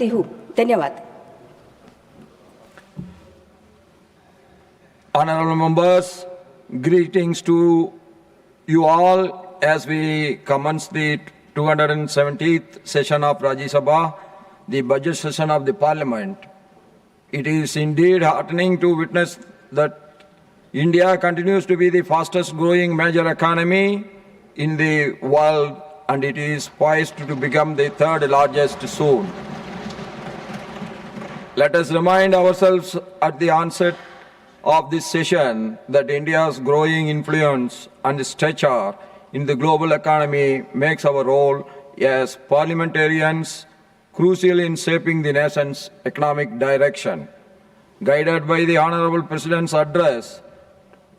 हूँ। धन्यवाद। Honorable members, greetings to you all as we commence the 270th session of Rajya Sabha, the budget session of the Parliament. It is indeed heartening to witness that India continues to be the fastest growing major economy in the world, and it is poised to become the third largest soon. Let us remind ourselves at the onset of this session that India's growing influence and stature in the global economy makes our role as parliamentarians crucial in shaping the nation's economic direction. Guided by the Honorable President's address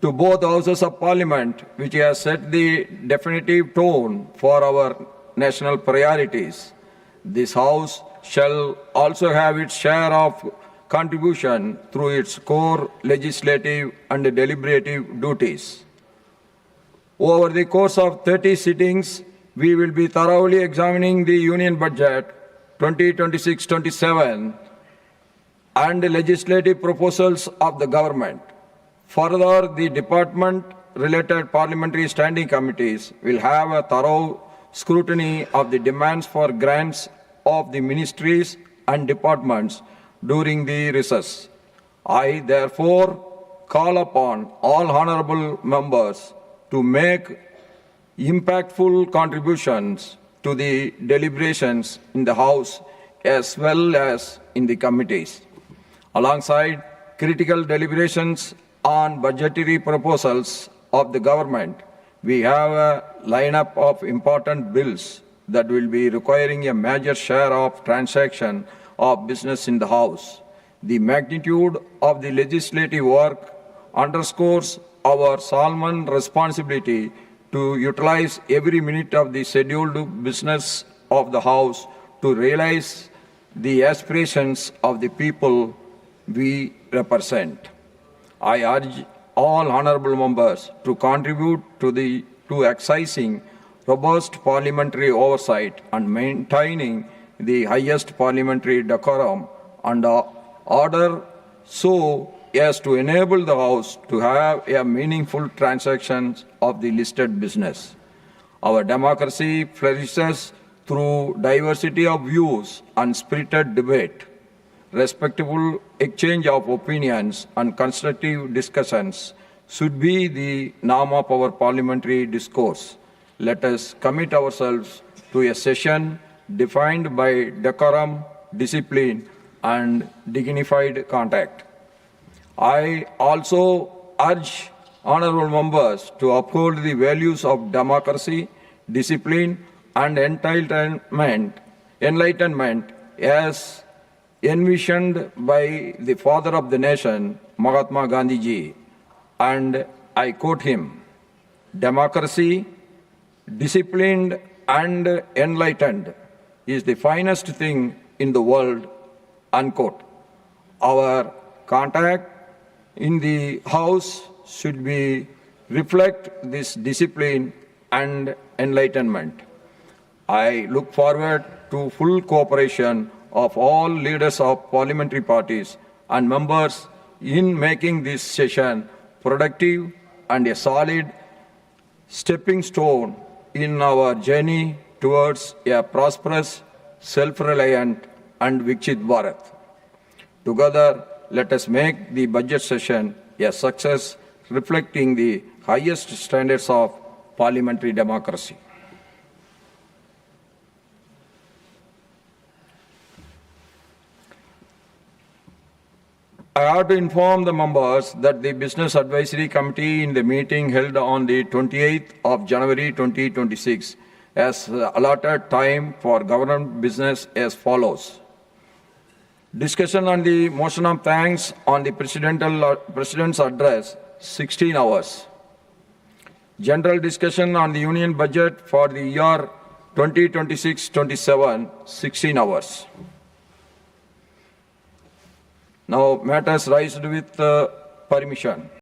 to both houses of Parliament, which has set the definitive tone for our national priorities, this House shall also have its share of contribution through its core legislative and deliberative duties. Over the course of 30 sittings, we will be thoroughly examining the Union Budget 2026-27 and the legislative proposals of the government. Further, the department-related parliamentary standing committees will have a thorough scrutiny of the demands for grants of the ministries and departments during the recess. I therefore call upon all honorable members to make impactful contributions to the deliberations in the House as well as in the committees. Alongside critical deliberations on budgetary proposals of the government, we have a lineup of important bills that will be requiring a major share of transaction of business in the House. The magnitude of the legislative work underscores our solemn responsibility to utilize every minute of the scheduled business of the House to realize the aspirations of the people we represent. I urge all honorable members to contribute to exercising robust parliamentary oversight and maintaining the highest parliamentary decorum and order so as to enable the House to have a meaningful transactions of the listed business. Our democracy flourishes through diversity of views and spirited debate. Respectful exchange of opinions and constructive discussions should be the norm of our parliamentary discourse. Let us commit ourselves to a session defined by decorum, discipline, and dignified contact. I also urge honorable members to uphold the values of democracy, discipline, and enlightenment as envisioned by the father of the nation, Mahatma Gandhi ji. And I quote him, "Democracy, disciplined and enlightened, is the finest thing in the world," unquote. Our contact in the House should be reflect this discipline and enlightenment. I look forward to full cooperation of all leaders of parliamentary parties and members in making this session productive and a solid stepping stone in our journey towards a prosperous, self-reliant and Viksit Bharat. Together, let us make the budget session a success, reflecting the highest standards of parliamentary democracy. I have to inform the members that the Business Advisory Committee in the meeting held on the 28th of January 2026 has allotted time for government business as follows. Discussion on the motion of thanks on the President's address, 16 hours. General discussion on the Union Budget for the year 2026-27, 16 hours. Now, matters raised with permission.